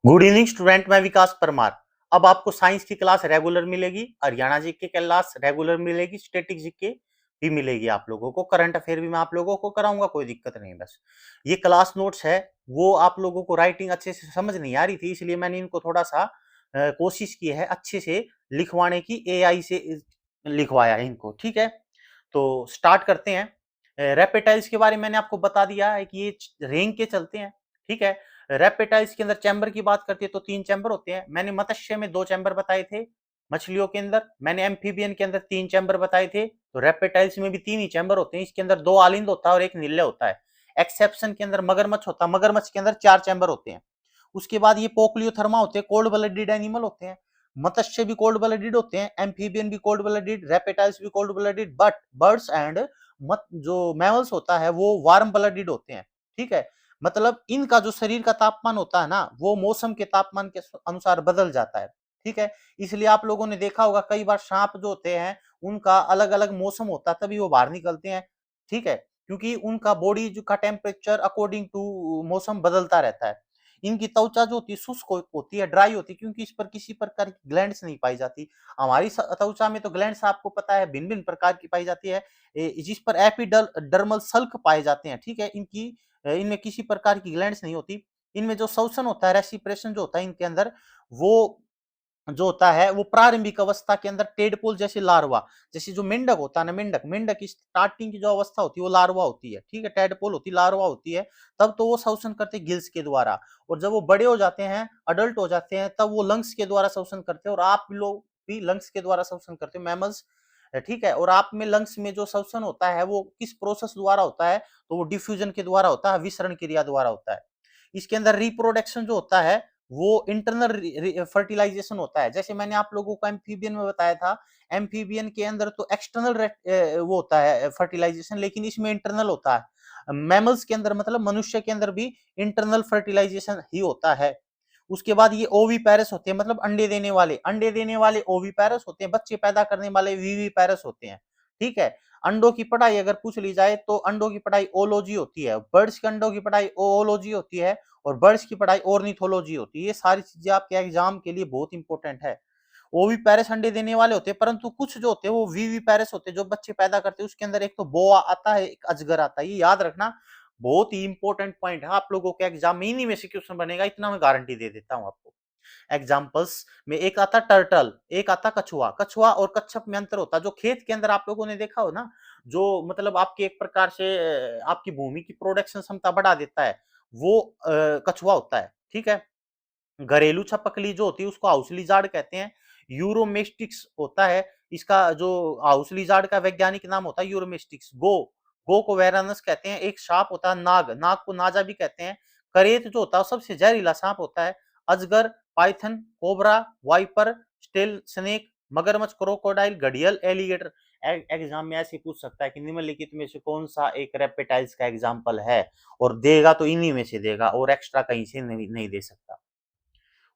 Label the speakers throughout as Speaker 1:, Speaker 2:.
Speaker 1: Good evening student, मैं विकास परमार। अब आपको साइंस की क्लास रेगुलर मिलेगी, हरियाणा जीके की क्लास रेगुलर मिलेगी, स्टैटिक जीके भी मिलेगी। आप लोगों को करंट अफेयर भी मैं आप लोगों को कराऊंगा, कोई दिक्कत नहीं। बस ये क्लास नोट्स है, वो आप लोगों को राइटिंग अच्छे से समझ नहीं आ रही थी, इसलिए मैंने इनको थोड़ा सा कोशिश की है अच्छे से लिखवाने की। एआई से लिखवाया है इनको, ठीक है। तो स्टार्ट करते हैं। रेपेटाइल्स के बारे में मैंने आपको बता दिया है कि ये रेंग के चलते हैं, ठीक है। रेपेटाइल्स के अंदर चैम्बर की बात करते हैं तो 3 चैम्बर होते हैं। मैंने मत्स्य में 2 चैम्बर बताए थे, मछलियों के अंदर। मैंने एम्फीबियन के अंदर 3 चैम्बर बताए थे। तो रेपेटाइल्स में भी 3 ही चैम्बर होते हैं। इसके अंदर 2 आलिंद होता है और 1 नीले होता है। एक्सेप्शन के अंदर मगरमच्छ होता है, मगरमच्छ के अंदर 4 चैम्बर होते हैं। उसके बाद ये पोक्लियोथर्मा होते हैं, कोल्ड ब्लडेड एनिमल होते हैं। मत्स्य भी कोल्ड ब्लडेड होते हैं, एम्फीबियन भी कोल्ड ब्लडेड, रेपेटाइल्स भी cold blooded, but birds and मत जो मैमल्स होता है वो वार्म ब्लडेड होते हैं, ठीक है। मतलब इनका जो शरीर का तापमान होता है ना, वो मौसम के तापमान के अनुसार बदल जाता है, ठीक है। इसलिए आप लोगों ने देखा होगा कई बार सांप जो होते हैं उनका अलग अलग मौसम होता है तभी वो बाहर निकलते हैं, ठीक है। क्योंकि उनका बॉडी जो का टेम्परेचर अकॉर्डिंग टू मौसम बदलता रहता है। इनकी त्वचा जो होती है शुष्क होती है, ड्राई होती है, क्योंकि इस पर किसी प्रकार की ग्लैंड्स नहीं पाई जाती। हमारी त्वचा में तो ग्लैंड्स आपको पता है भिन्न भिन्न प्रकार की पाई जाती है, जिस पर एपिडल डर्मल सल्क पाए जाते हैं, ठीक है। इनकी इनमें किसी प्रकार की ग्लैंड्स नहीं होती। इनमें जो श्वसन होता है, रेस्पिरेशन जो होता है इनके अंदर, वो जो होता है वो प्रारंभिक अवस्था के अंदर टेडपोल जैसे लार्वा, जैसे जो मेंढक होता है ना, मेंढक मेंढक की स्टार्टिंग की जो अवस्था होती है वो लार्वा होती है, ठीक है। टेडपोल होती है, लार्वा होती है। तब तो वो श्वसन करते हैं गिल्स के द्वारा, और जब वो बड़े हो जाते हैं, अडल्ट हो जाते हैं, तब वो लंग्स के द्वारा श्वसन करते हैं। और आप लोग भी लंग्स के द्वारा श्वसन करते हो, मैमल्स, ठीक है। और आप में लंग्स में जो श्वसन होता है वो किस प्रोसेस द्वारा होता है, तो वो डिफ्यूजन के द्वारा होता है, विसरण क्रिया द्वारा होता है। इसके अंदर रिप्रोडक्शन जो होता है वो इंटरनल फर्टिलाइजेशन होता है। जैसे मैंने आप लोगों को एम्फीबियन में बताया था, एम्फीबियन के अंदर तो एक्सटर्नल वो होता है फर्टिलाइजेशन, लेकिन इसमें इंटरनल होता है। मैमल्स के अंदर मतलब मनुष्य के अंदर भी इंटरनल फर्टिलाइजेशन ही होता है। उसके बाद ये ओवीपैरस होते हैं, मतलब अंडे देने वाले ओवीपैरस होते हैं, बच्चे पैदा करने वाले वीवीपैरस होते हैं, ठीक है। अंडों की पढ़ाई अगर पूछ ली जाए तो अंडों की पढ़ाई ओलॉजी होती है, बर्ड्स के अंडों की पढ़ाई ओलॉजी होती है, और बर्ड्स की पढ़ाई ऑर्निथोलॉजी होती है। ये सारी चीजें आपके एग्जाम के लिए बहुत इंपॉर्टेंट है। ओवीपैरस अंडे देने वाले होते हैं, परंतु कुछ जो होते हैं वो वीवीपैरस होते हैं, जो बच्चे पैदा करते हैं। उसके अंदर एक तो बोआ आता है, एक अजगर आता है, ये याद रखना, बहुत ही इंपॉर्टेंट पॉइंट है। आप लोगों के एग्जाम में इन्हीं में से क्वेश्चन बनेगा, इतना मैं गारंटी दे देता हूं आपको। एग्जाम्पल्स में एक आता टर्टल, एक आता कछुआ। कछुआ और कच्छप में अंतर होता है। जो खेत के अंदर आप लोगों ने देखा हो ना, जो मतलब आपके एक प्रकार से आपकी भूमि की प्रोडक्शन क्षमता बढ़ा देता है, वो कछुआ होता है, ठीक है। घरेलू छपकली जो होती है उसको हाउस लिजार्ड कहते हैं। यूरोमेस्टिक्स होता है, इसका जो हाउस लिजार्ड का वैज्ञानिक नाम होता है यूरोमेस्टिक्स। गो को वेरानस कहते हैं। एक सांप होता है नाग, नाग को नाजा भी कहते हैं। करेत जो होता है सबसे जहरीला सांप होता है। अजगर, पाइथन, कोबरा, वाइपर, स्टेल स्नेक, मगरमच्छ, क्रोकोडाइल, घड़ियाल, एलिगेटर। एग्जाम में ऐसे पूछ सकता है कि निम्नलिखित में से कौन सा एक रेप्टाइल्स का एग्जाम्पल है, और देगा तो इन्हीं में से देगा, और एक्स्ट्रा कहीं से नहीं दे सकता।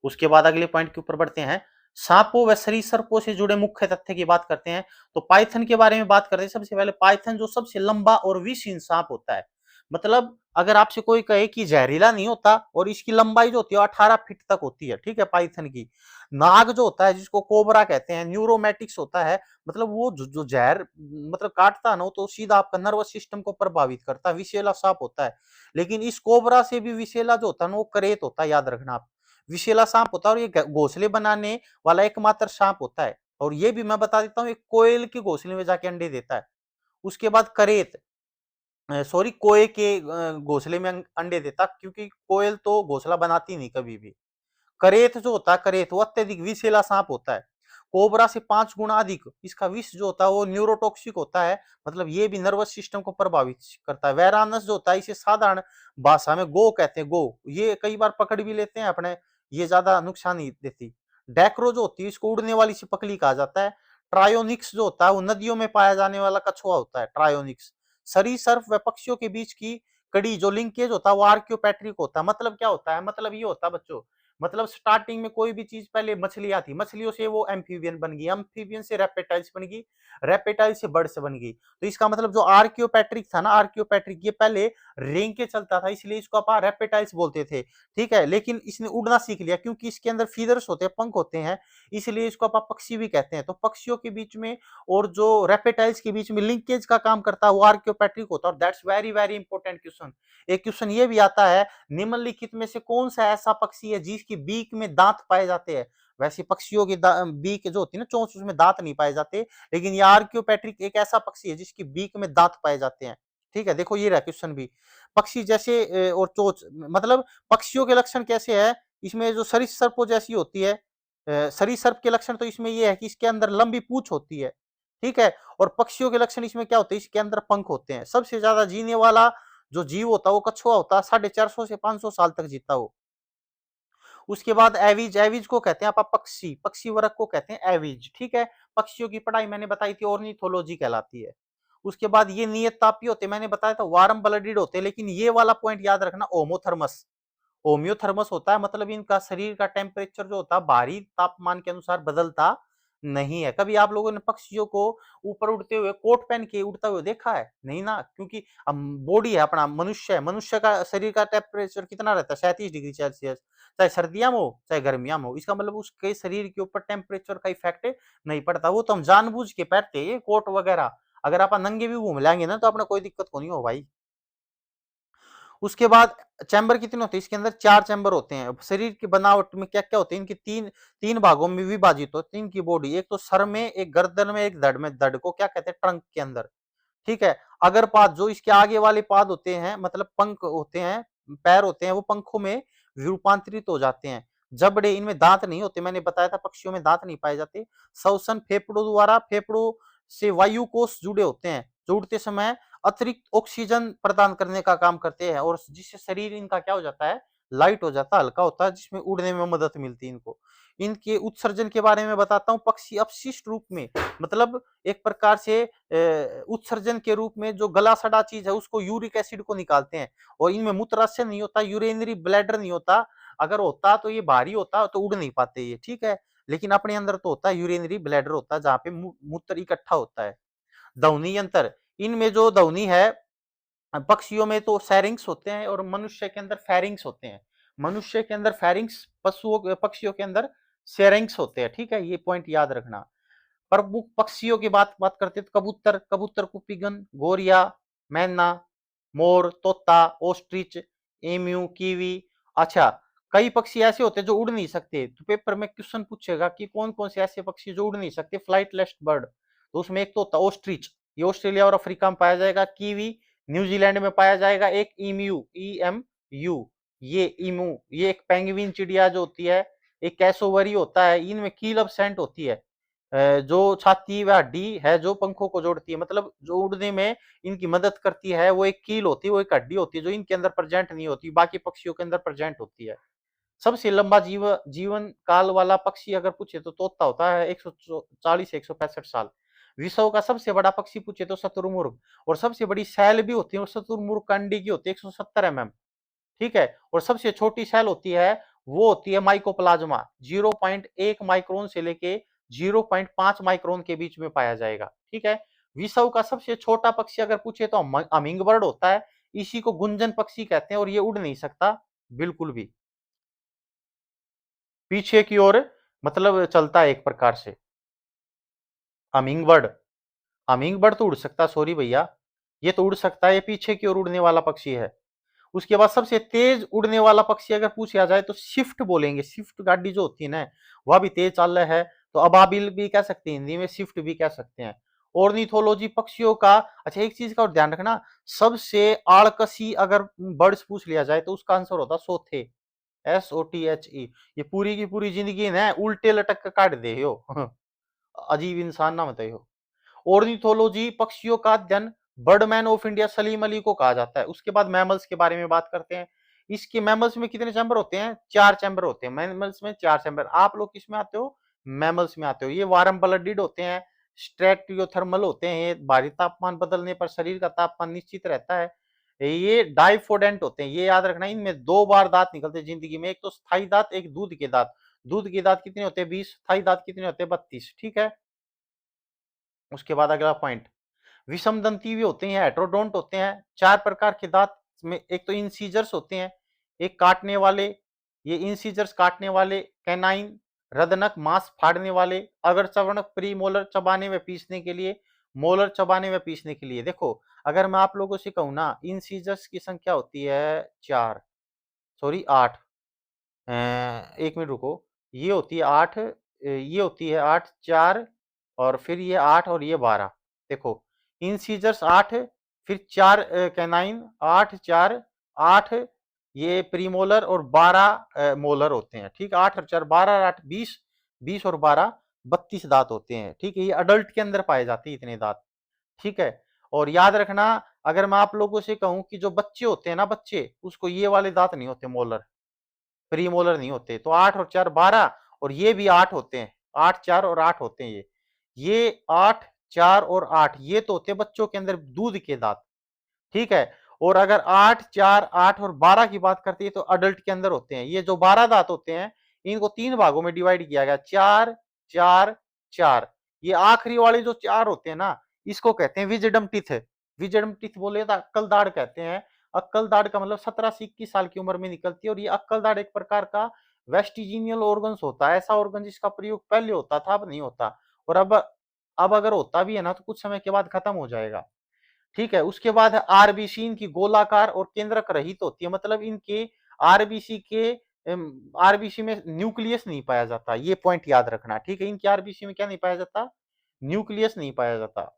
Speaker 1: उसके बाद अगले पॉइंट के ऊपर बढ़ते हैं। सांपों व सरीसृपों से जुड़े मुख्य तथ्य की बात करते हैं। तो पाइथन के बारे में बात करते हैं। सबसे पहले पाइथन जो सबसे लंबा और विषहीन सांप होता है, मतलब अगर आपसे कोई कहे कि जहरीला नहीं होता, और इसकी लंबाई जो होती है 18 फीट तक होती है, ठीक है, पाइथन की। नाग जो होता है जिसको कोबरा कहते हैं, न्यूरोमैटिक्स होता है, मतलब वो जो जहर मतलब काटता है ना, तो सीधा आपका नर्वस सिस्टम को प्रभावित करता है, विषैला सांप होता है। लेकिन इस कोबरा से भी विषैला जो होता है ना वो करेत होता है, याद रखना आप। विषैला सांप होता है, और ये घोंसले बनाने वाला एकमात्र सांप होता है। और ये भी मैं बता देता हूँ, एक कोयल के घोंसले में जाके अंडे देता है। उसके बाद करेत, सॉरी, कोए के घोंसले में अंडे देता, क्योंकि कोयल तो घोंसला बनाती नहीं कभी भी। करेत जो होता है, करेत वो अत्यधिक विषैला सांप होता है। कोबरा से 5 गुना अधिक इसका विष जो होता है वो न्यूरोटॉक्सिक होता है, मतलब ये भी नर्वस सिस्टम को प्रभावित करता है। वेरानस जो होता है इसे साधारण भाषा में गो कहते हैं, गो। ये कई बार पकड़ भी लेते हैं अपने, ये ज्यादा नुकसान नहीं देती। डैक्रो जो होती है इसको उड़ने वाली छिपकली कहा जाता है। ट्रायोनिक्स जो होता है वो नदियों में पाया जाने वाला कछुआ होता है, ट्रायोनिक्स। सरीसृप व पक्षियों के बीच की कड़ी जो लिंकेज होता है वो आर्क्योपैट्रिक होता है। मतलब क्या होता है, मतलब ये होता है बच्चों, मतलब स्टार्टिंग में कोई भी चीज पहले मछलियां थी, मछलियों से वो एम्फीबियन बन गई, एम्फीबियन से रेप्टाइल्स बन गई, रेप्टाइल से बर्ड्स बन गई। तो इसका मतलब जो आर्कियोपैट्रिक था ना, आर्कियोपैट्रिक ये पहले रेंग के चलता था, इसलिए इसको आप रेप्टाइल्स बोलते थे, ठीक है। लेकिन इसने उड़ना सीख लिया क्योंकि इसके अंदर फीदर्स होते हैं, पंख होते हैं, इसलिए इसको आप पक्षी भी कहते हैं। तो पक्षियों के बीच में और जो रेप्टाइल्स के बीच में लिंकेज का काम करता है वो आर्कियोपैट्रिक होता है। और that's very very important question. एक क्वेश्चन ये भी आता है, निम्नलिखित में से कौन सा ऐसा पक्षी है जिसकी बीक में दांत पाए जाते हैं? वैसे पक्षियों की बीक जो होती है ना, चोंच, उसमें दांत नहीं पाए जाते, लेकिन ये आर्कियोपैट्रिक एक ऐसा पक्षी है जिसकी बीक में दांत पाए जाते हैं, ठीक है। देखो ये रहा क्वेश्चन भी, पक्षी जैसे और चोंच, मतलब पक्षियों के लक्षण कैसे है, इसमें जो सरीसृपों जैसी होती है, सरीसृप के लक्षण तो इसमें ये है कि इसके अंदर लंबी पूंछ होती है, ठीक है। और पक्षियों के लक्षण इसमें क्या होते हैं, इसके अंदर पंख होते हैं। सबसे ज्यादा जीने वाला जो जीव होता है वो कछुआ होता है, 450 से 500 साल तक जीता हो। उसके बाद एविज, एविज को कहते हैं आप पक्षी, पक्षी वर्ग को कहते हैं एविज, ठीक है। पक्षियों की पढ़ाई मैंने बताई थी, ऑर्निथोलॉजी कहलाती है। उसके बाद ये नियत तापी होते, मैंने बताया था वार्म ब्लडेड होते, लेकिन ये वाला पॉइंट याद रखना, ओमोथर्मस, होम्योथर्मस होता है, मतलब इनका शरीर का टेम्परेचर जो होता है बाहरी तापमान के अनुसार बदलता नहीं है। कभी आप लोगों ने पक्षियों को ऊपर उड़ते हुए कोट पहन के उड़ता हुए देखा है? नहीं ना, क्योंकि बॉडी है अपना, मनुष्य है, मनुष्य का शरीर का टेम्परेचर कितना रहता है, 37 डिग्री सेल्सियस, चाहे सर्दियां में हो चाहे गर्मियां में हो। इसका मतलब उसके शरीर के ऊपर टेम्परेचर का इफेक्ट नहीं पड़ता। वो तो हम जानबूझ के पहनते हैं कोट वगैरह, अगर आप नंगे भी घूम लेंगे ना तो अपना कोई दिक्कत को नहीं हो भाई। उसके बाद चैम्बर कितने होते हैं, इसके अंदर 4 चैम्बर होते हैं। शरीर की बनावट में क्या क्या होते हैं, इनके तीन तीन भागों में विभाजित होते हैं इनकी बॉडी, एक तो सर में, एक गर्दन में, एक धड़ में। धड़ को क्या कहते हैं, ट्रंक के अंदर, ठीक है। अगर पाद, जो इसके आगे वाले पाद होते हैं, मतलब पंख होते हैं, पैर होते हैं, वो पंखों में रूपांतरित हो जाते हैं। जबड़े, इनमें दांत नहीं होते, मैंने बताया था पक्षियों में दांत नहीं पाए जाते। श्वसन फेफड़ों द्वारा, फेफड़ों से वायु कोष जुड़े होते हैं, जो उड़ते समय अतिरिक्त ऑक्सीजन प्रदान करने का काम करते हैं, और जिससे शरीर इनका क्या हो जाता है, लाइट हो जाता है, हल्का होता है, जिसमें उड़ने में मदद मिलती है इनको। इनके उत्सर्जन के बारे में बताता हूँ। पक्षी अपशिष्ट रूप में, मतलब एक प्रकार से उत्सर्जन के रूप में जो गला सड़ा चीज है उसको, यूरिक एसिड को निकालते हैं। और इनमें मूत्राशय नहीं होता, यूरिनरी ब्लैडर नहीं होता। अगर होता तो ये भारी होता तो उड़ नहीं पाते ये, ठीक है। लेकिन अपने अंदर तो होता है, यूरिनरी ब्लैडर होता है जहाँ पे मूत्र इकट्ठा होता है। ध्वनि यंत्र, इनमें जो ध्वनि है, पक्षियों में तो सैरिंग्स होते हैं और मनुष्य के अंदर फेरिंग्स होते हैं। मनुष्य के अंदर फेरिंग्स, पशुओं, पक्षियों के अंदर सेरिंग्स होते हैं, ठीक है। ये पॉइंट याद रखना। प्रमुख पक्षियों की बात बात करते हैं तो कबूतर, कबूतर कुपीगन, गोरिया, मैना, मोर, तोता, ऑस्ट्रिच, एम्यू, कीवी। अच्छा, कई पक्षी ऐसे होते हैं जो उड़ नहीं सकते, तो पेपर में क्वेश्चन पूछेगा कि कौन कौन से ऐसे पक्षी जो उड़ नहीं सकते, फ्लाइटलेस बर्ड। तो उसमें एक तो होता है ऑस्ट्रिच, ये ऑस्ट्रेलिया और अफ्रीका में पाया जाएगा। कीवी न्यूजीलैंड में पाया जाएगा। एक ईम्यू, EMU, ये इमू, ये एक पेंगुइन चिड़िया जो होती है। एक कैसोवरी होता है, इनमें कील एब्सेंट होती है, जो छाती व हड्डी है जो पंखों को जोड़ती है, मतलब जो उड़ने में इनकी मदद करती है, वो एक कील होती है, वो एक हड्डी होती है जो इनके अंदर प्रेजेंट नहीं होती, बाकी पक्षियों के अंदर प्रेजेंट होती है। सबसे लंबा जीवन काल वाला पक्षी अगर पूछे तो तोता होता है, 140 से 165 साल। विश्व का सबसे बड़ा पक्षी पूछे तो शुतुरमुर्ग। और सबसे बड़ी सैल भी होती है शुतुरमुर्ग कंडी की, होती है 170 mm, ठीक है। और सबसे छोटी सेल होती है, वो होती है माइकोप्लाज्मा, 0.1 माइक्रोन से लेके 0.5 माइक्रोन के बीच में पाया जाएगा, ठीक है। विश्व का सबसे छोटा पक्षी अगर पूछे तो हमिंग बर्ड होता है, इसी को गुंजन पक्षी कहते हैं, और ये उड़ नहीं सकता बिल्कुल भी, पीछे की ओर मतलब चलता है एक प्रकार से। हमिंग बर्ड, हमिंग बर्ड तो उड़ सकता, सॉरी भैया, ये तो उड़ सकता है, ये पीछे की ओर उड़ने वाला पक्षी है। उसके बाद सबसे तेज उड़ने वाला पक्षी अगर पूछा जाए तो स्विफ्ट बोलेंगे। स्विफ्ट गाड़ी जो होती है ना, वह भी तेज चाल है। तो अबाबिल भी कह सकते हैं हिंदी में, स्विफ्ट भी कह सकते हैं। ऑर्निथोलॉजी पक्षियों का, अच्छा एक चीज का और ध्यान रखना, सबसे आलकसी अगर बर्ड्स पूछ लिया जाए तो उसका आंसर होता सोथे, SOTHE। ये पूरी की पूरी जिंदगी ना उल्टे लटक कर काट दे हो अजीब इंसान ना बताइयो। ऑर्निथोलॉजी पक्षियों का अध्ययन, Birdman of India Salim Ali को कहा जाता है। उसके बाद मैमल्स के बारे में बात करते हैं। इसके मैमल्स में कितने चैम्बर होते हैं, 4 चैम्बर होते हैं। मैमल्स में 4 चैम्बर। आप लोग किस में आते हो, मैमल्स में आते हो। ये वार्म ब्लडेड होते हैं, स्ट्रेटियोथर्मल होते हैं, भारी तापमान बदलने पर शरीर का तापमान निश्चित रहता है। ये डाइफोडेंट होते हैं, ये याद रखना। इनमें 2 बार दांत निकलते हैं जिंदगी में, एक तो स्थायी दांत, एक दूध के दांत। दूध के दांत कितने होते हैं? 20। स्थायी दांत कितने होते हैं? 32। ठीक है। उसके बाद अगला पॉइंट, विषम दंती भी होते हैं, हेट्रोडोंट होते हैं। 4 प्रकार के दांत में, एक तो इंसीजर्स होते हैं, एक काटने वाले, ये इंसीजर्स काटने वाले, कैनाइन रदनक मांस फाड़ने वाले, अगर चवणक प्रीमोलर चबाने व पीसने के लिए, मोलर चबाने व पीसने के लिए। देखो अगर मैं आप लोगों से कहूं ना, इंसीजर्स की संख्या होती है 4, सॉरी 8, एक मिनट रुको, ये होती है 8, ये होती है 8, 4 और फिर ये 8 और ये 12। देखो इंसीजर्स 8, फिर 4 कैनाइन, 8 4 8, ये प्रीमोलर और 12 मोलर होते हैं। ठीक, 8 और 4 12 और 8 20, 20 और 12 32 दांत होते हैं। ठीक है, ये अडल्ट के अंदर पाए जाते हैं इतने दांत। ठीक है, और याद रखना अगर मैं आप लोगों से कहूं कि जो बच्चे होते हैं ना, बच्चे, उसको ये वाले दांत नहीं होते, मोलर प्रीमोलर नहीं होते। तो 8 और 4 12, और ये भी 8 होते हैं, 8 4 और 8 होते हैं। ये 8 4 और 8 ये तो होते हैं बच्चों के अंदर दूध के दांत। ठीक है, और अगर 8 4 8 और 12 की बात करते हैं तो अडल्ट के अंदर होते हैं। ये जो 12 दांत होते हैं इनको 3 भागों में डिवाइड किया गया, 4 4 4। ये आखिरी वाले जो 4 होते हैं ना, इसको कहते हैं विजडम टीथ। विजडम टीथ बोले तो अक्कल दाढ़ कहते हैं। अक्कल दाढ़ का मतलब 17 से 21 साल की उम्र में निकलती है, और ये अक्कल दाढ़ एक प्रकार का वेस्टिजिनियल ऑर्गन्स होता है, ऐसा ऑर्गन जिसका प्रयोग पहले होता था, अब नहीं होता। और अब अगर होता भी है ना तो कुछ समय के बाद खत्म हो जाएगा। ठीक है, उसके बाद है आरबीसी, इनकी गोलाकार और केंद्रक रहित होती है, मतलब इनके आरबीसी के आरबीसी में न्यूक्लियस नहीं पाया जाता, ये पॉइंट याद रखना। ठीक है, इनकी आरबीसी में क्या नहीं पाया जाता? न्यूक्लियस नहीं पाया जाता।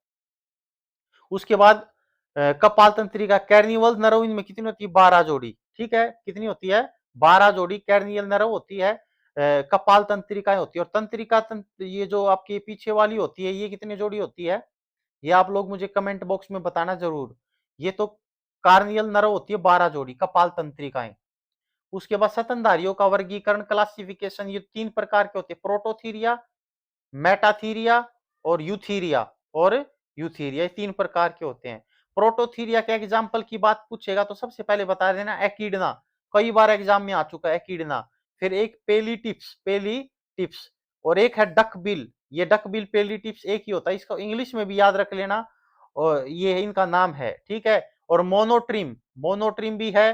Speaker 1: उसके बाद कपाल तंत्रिका कैर्निवल नर्व, इनमें कितनी होती है? 12 जोड़ी। ठीक है, कितनी होती है? 12 जोड़ी कैर्नियल नर्व होती है। कपाल तंत्रिकाएं होती है, और तंत्रिका तंत्र ये जो आपकी पीछे वाली होती है, ये कितनी जोड़ी होती है? ये आप लोग मुझे कमेंट बॉक्स में बताना जरूर। ये तो कार्नियल नर्व होती है 12 जोड़ी कपाल तंत्रिकाएं। उसके बाद स्तनधारियों का वर्गीकरण, क्लासिफिकेशन, ये 3 प्रकार के होते हैं, प्रोटोथीरिया, मेटाथीरिया और यूथीरिया। और यूथीरिया, ये 3 प्रकार के होते हैं। प्रोटोथीरिया के एग्जाम्पल की बात पूछेगा तो सबसे पहले बता देना एकिडना, कई बार एग्जाम में आ चुका है एकिडना। फिर एक पेलीटिप्स, पेलीटिप्स, और एक है डकबिल, ये डकबिल पेलीटिप्स एक ही होता है, इसको इंग्लिश में भी याद रख लेना, और ये इनका नाम है। ठीक है, और मोनोट्रिम, मोनोट्रिम भी है।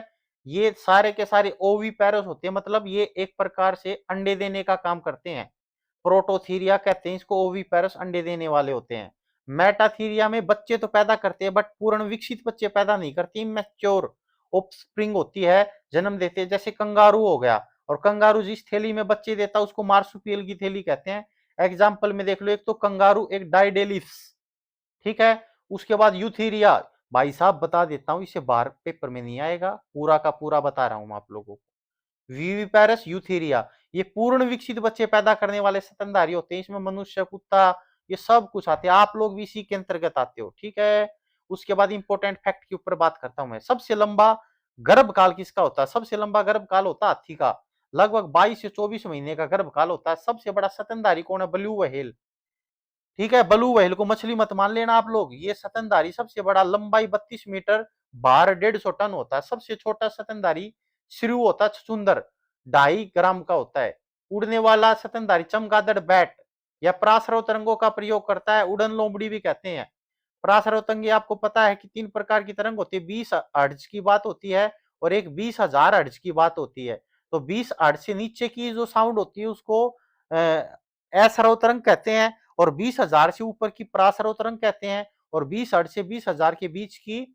Speaker 1: ये सारे के सारे ओवीपेरस होते हैं, मतलब ये एक प्रकार से अंडे देने का काम करते हैं। प्रोटोथीरिया कहते हैं इसको, ओवीपेरस अंडे देने वाले होते हैं। मेटाथीरिया में बच्चे तो पैदा करते हैं बट पूर्ण विकसित बच्चे पैदा नहीं करती, इमैच्योर ऑफस्प्रिंग होती है, जन्म देते हैं। जैसे कंगारू हो गया, और कंगारू जिस थैली में बच्चे देता है उसको मार्सुपियल की थैली कहते हैं। एग्जाम्पल में देख लो, एक तो कंगारू, एक डाइडेलिप्स। ठीक है, उसके बाद यूथीरिया, भाई साहब बता देता हूं, इसे बाहर पेपर में नहीं आएगा, पूरा का पूरा बता रहा हूं आप लोगों को। विविपेरस यूथीरिया, ये पूर्ण विकसित बच्चे पैदा करने वाले स्तनधारी होते हैं, इसमें मनुष्य, कुत्ता, ये सब कुछ आते हैं, आप लोग भी इसी के अंतर्गत आते हो। ठीक है, उसके बाद इंपॉर्टेंट फैक्ट के ऊपर बात करता हूं मैं। सबसे लंबा गर्भकाल किसका होता है? सबसे लंबा गर्भकाल होता है हाथी का, लगभग 22 से 24 महीने का गर्भकाल होता है। सबसे बड़ा स्तनधारी कौन है? Blue whale. ठीक है, ब्लू व्हेल को मछली मत मान लेना आप लोग, ये स्तनधारी सबसे बड़ा, लंबाई 32 मीटर, भार 150 टन होता है। सबसे छोटा स्तनधारी श्रीव होता है, छुछुंदर, 2.5 ग्राम का होता है। उड़ने वाला स्तनधारी चमगादड़ बैट या प्रासरव तरंगों का प्रयोग करता है, उड़न लोमड़ी भी कहते हैं। प्रासरव तरंगे आपको पता है कि 3 प्रकार की तरंग होती है, 20 हर्ट्ज की बात होती है, और एक 20,000 हर्ट्ज की बात होती है। तो 20 हर्ट्ज से नीचे की जो साउंड होती है उसको असरव तरंग कहते हैं, और 20,000 से ऊपर की प्रासरव तरंग कहते हैं, और 20 हर्ट्ज से 20,000 के बीच की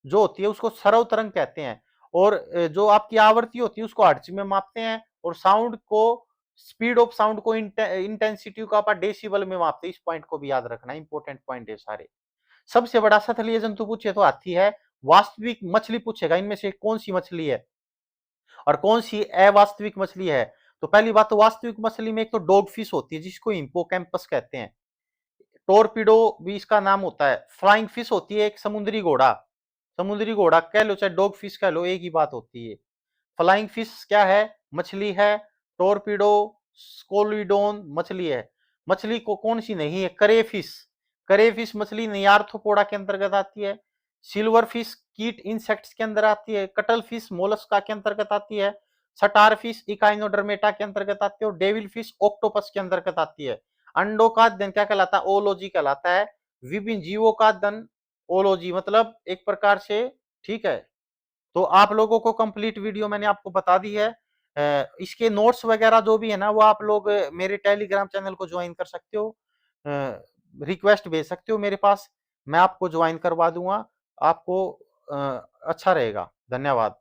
Speaker 1: जो होती है उसको सरव तरंग कहते हैं। और जो आपकी आवृत्ति होती है उसको हर्ट्ज में मापते हैं, और साउंड को, स्पीड ऑफ साउंड को, इंटेंसिटी को आप डेसिबल में मापते हैं। इस पॉइंट को भी याद रखना, इंपॉर्टेंट पॉइंट है सारे। सबसे बड़ा स्थलीय जंतु पूछे तो हाथी है। वास्तविक मछली पूछेगा, इनमें से कौन सी मछली है और कौन सी अवास्तविक मछली है? तो पहली बात तो वास्तविक मछली में एक तो डॉग फिश होती है जिसको हिप्पोकैम्पस कहते हैं, टोरपीडो भी इसका नाम होता है। फ्लाइंग फिश होती है एक समुद्री घोड़ा, समुद्री घोड़ा कह लो चाहे डॉग फिश कह लो, एक ही बात होती है। फ्लाइंग फिश क्या है? मछली है। टोरपीडो स्कोलिडोन मछली है। मछली को कौन सी नहीं है? करे फिश, करे फिश मछली नहीं, आर्थ्रोपोडा के अंतर्गत आती है। सिल्वर फिश कीट इंसेक्ट्स के अंदर आती है, कटल फिश मोलस्का के अंतर्गत आती है, सटार फिश इकाइनोडर्मेटा के अंतर्गत आती है और डेविल फिश ऑक्टोपस के अंतर्गत आती है। अंडों का अध्ययन क्या कहलाता है? ओलॉजी कहलाता है। विभिन्न जीवों का अध्ययन ओलॉजी मतलब एक प्रकार से, ठीक है। तो आप लोगों को कंप्लीट वीडियो मैंने आपको बता दी है। इसके नोट्स वगैरह जो भी है ना, वो आप लोग मेरे टेलीग्राम चैनल को ज्वाइन कर सकते हो, रिक्वेस्ट भेज सकते हो मेरे पास, मैं आपको ज्वाइन करवा दूंगा। आपको अच्छा रहेगा। धन्यवाद।